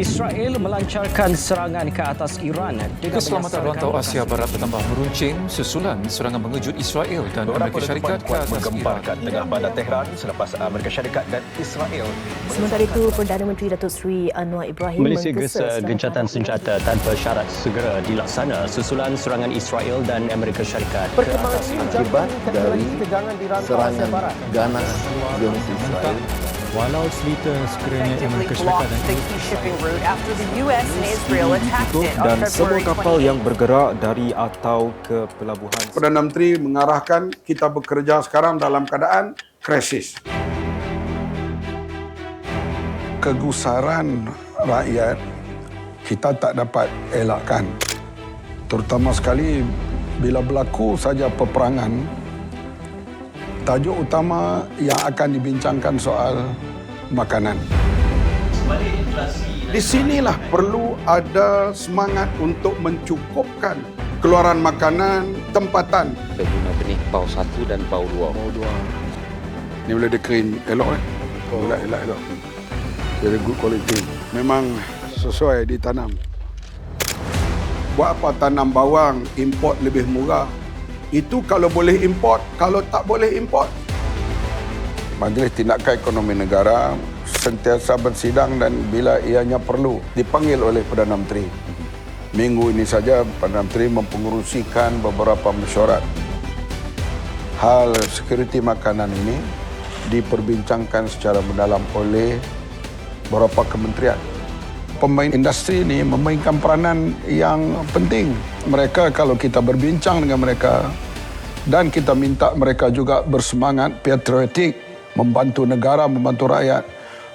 Israel melancarkan serangan ke atas Iran dengan Keselamatan rantau Asia Barat bertambah meruncing susulan serangan mengejut Israel dan Amerika Syarikat ke atas menggemparkan Iran. tengah bandar Tehran selepas Amerika Syarikat dan Israel. Sementara itu, Perdana Menteri Datuk Seri Anwar Ibrahim Malaysia menggesa gesa gencatan senjata tanpa syarat segera dilaksana susulan serangan Israel dan Amerika Syarikat ke atas Iran. Akibat dari serangan ganas Zionis Israel. Walau cerita sekiranya Amerika Syarikat dan ditutup dan semua kapal yang bergerak dari atau ke pelabuhan. Perdana Menteri mengarahkan kita bekerja sekarang dalam keadaan krisis. Kegusaran rakyat kita tak dapat elakkan. Terutama sekali bila berlaku saja peperangan, tajuk utama yang akan dibincangkan soal makanan. Di sinilah perlu ada semangat untuk mencukupkan keluaran makanan tempatan. Kita guna benih pau 1 dan pau 2. Ni boleh dikerin elok elok. Very good quality. Memang sesuai ditanam. Buat apa tanam bawang import lebih murah? Itu kalau boleh import, kalau tak boleh import. Majlis Tindakan Ekonomi Negara sentiasa bersidang dan bila ianya perlu dipanggil oleh Perdana Menteri. Minggu ini saja Perdana Menteri mempengerusikan beberapa mesyuarat. Hal sekuriti makanan ini diperbincangkan secara mendalam oleh beberapa kementerian. Pemain industri ini memainkan peranan yang penting. Mereka kalau kita berbincang dengan mereka dan kita minta mereka juga bersemangat patriotik, membantu negara, membantu rakyat,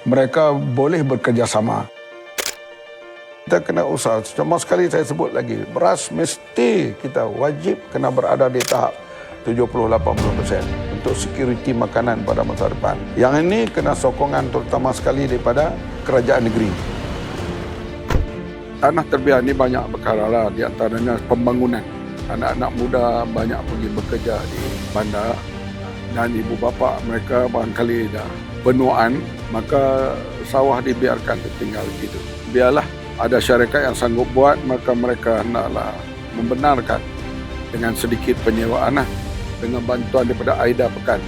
mereka boleh bekerjasama. Kita kena usaha. Cuma sekali saya sebut lagi, beras mesti kita wajib kena berada di tahap 70-80% untuk sekuriti makanan pada masa depan. Yang ini kena sokongan terutama sekali daripada kerajaan negeri. Tanah terbiar ini banyak perkara lah, di antaranya pembangunan. Anak-anak muda banyak pergi bekerja di bandar dan ibu bapa mereka barangkali dah penuaan, maka sawah dibiarkan tertinggal begitu. Biarlah ada syarikat yang sanggup buat, maka mereka hendaklah membenarkan dengan sedikit penyewaan dengan bantuan daripada Aida Pekan.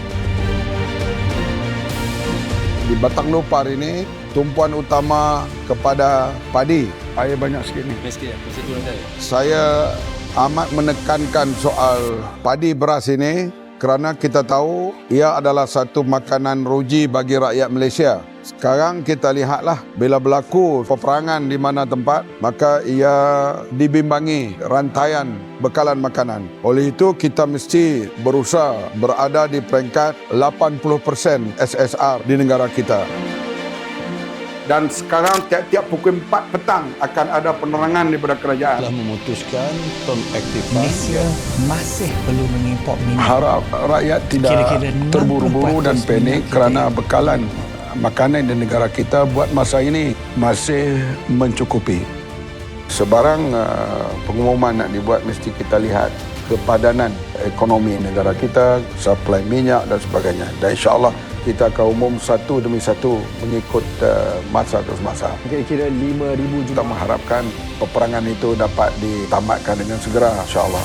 Di Batang Nopar ini, tumpuan utama kepada padi. Air banyak sikit ni. Saya amat menekankan soal padi beras ini kerana kita tahu ia adalah satu makanan ruji bagi rakyat Malaysia. Sekarang kita lihatlah bila berlaku peperangan di mana tempat, maka ia dibimbangi rantaian bekalan makanan. Oleh itu kita mesti berusaha berada di peringkat 80% SSR di negara kita. Dan sekarang tiap-tiap pukul 4 petang akan ada penerangan daripada kerajaan. Telah memutuskan pengaktifan Malaysia masih perlu mengimport minyak. Harap rakyat tidak terburu-buru dan panik kerana bekalan makanan di negara kita buat masa ini masih mencukupi. Sebarang pengumuman nak dibuat mesti kita lihat kepadanan ekonomi negara kita, suplai minyak dan sebagainya. Dan insya-Allah kita akan umum satu demi satu mengikut masa terus masa. Kira-kira 5,000 Kita mengharapkan peperangan itu dapat ditamatkan dengan segera, insya-Allah.